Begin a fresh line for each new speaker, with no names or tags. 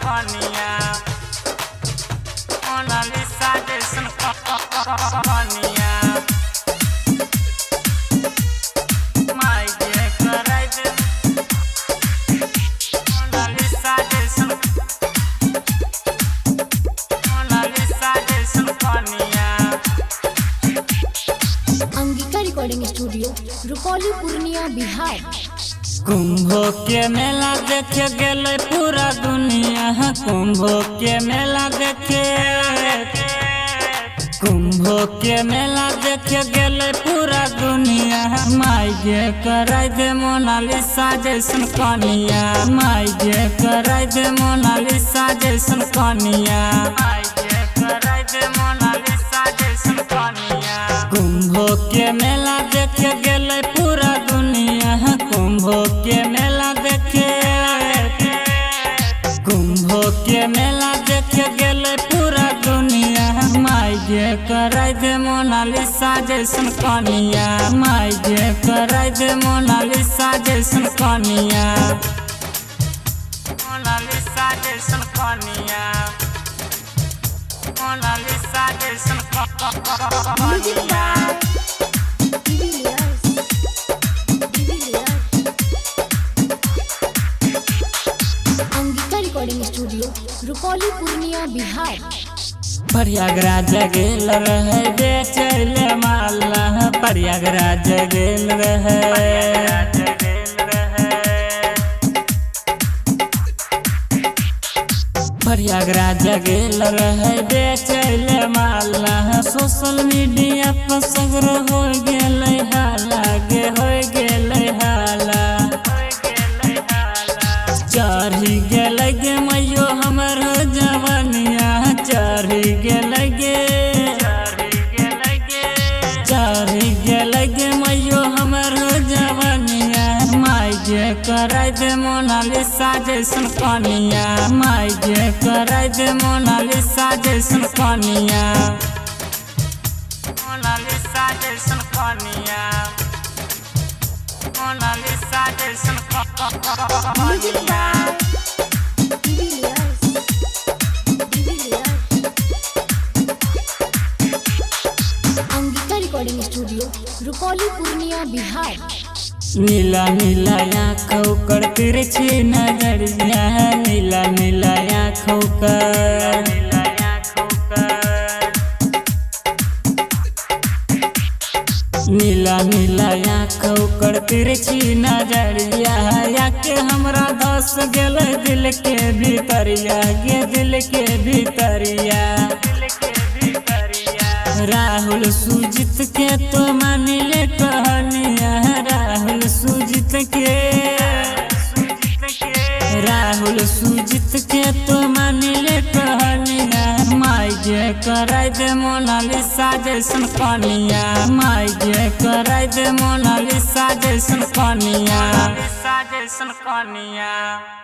कनिया मोनालिसा जैसन कनिया माई के कराई दे मोनालिसा जैसन कनिया।
Angika recording studio Rupauli Purnia Bihar.
कुंभ के मेला देखे गेले पूरा दुनिया कुंभ के मेला देखे कुंभ के मेला देखे गेले पूरा दुनिया माई के कराई दे मोनालिसा जैसन कनिया माई के कराई दे मोनालिसा जैसन कनिया माई के कराई दे मोनालिसा जैसन कनिया। कुंभ के मेला देखे गेले पूरा दुनिया कुंभ के मेला देखे कुंभ के मेला देखे गेले पूरा दुनिया माई के कराई दे मोनालिसा जैसन कनिया माई के कराई दे मोनालिसा जैसन कनिया मोनालिसा जैसन कनिया मोनालिसा जैसन
म्यूजिक
कनिया।
Angika recording studio Rupauli Purnia Bihar.
प्रयागराज गेल रहे बेचैले माला प्रयागराज गेल रहे प्रयागराज गेल रहे बेचैले माला सोशल मीडिया पर सगर हो गेले हाला गे हो गेले हाला चढ़ी गेले गे मैयो हमर जवनिया चढ़ी गेले गे चढ़ी गेले गे मैयो हमर जवनिया माई के कराई दे मोनालिसा जैसन कनिया माई के कराई दे मोनालिसा जैसन कनिया मोनालिसा जैसन कनिया मोनालिसा जैसन
म्यूजिक
कनिया।
Angika recording studio Rupauli Purnia Bihar.
नीला नीला आँखों कर तिरछी नजरिया नीला नीला आँखों कर नीला नीला आँखों कर तिरछी नजरिया याके हमरा धस गेल दिल के भीतरिया गे दिल के भीतरिया राहुल सुजीत के तो मानिले कहनिया राहुल सुजीत के तो मानिले कहनिया माई के कराई दे मोनालिसा जैसन कनिया माई के कराई दे मोनालिसा जैसन कनिया।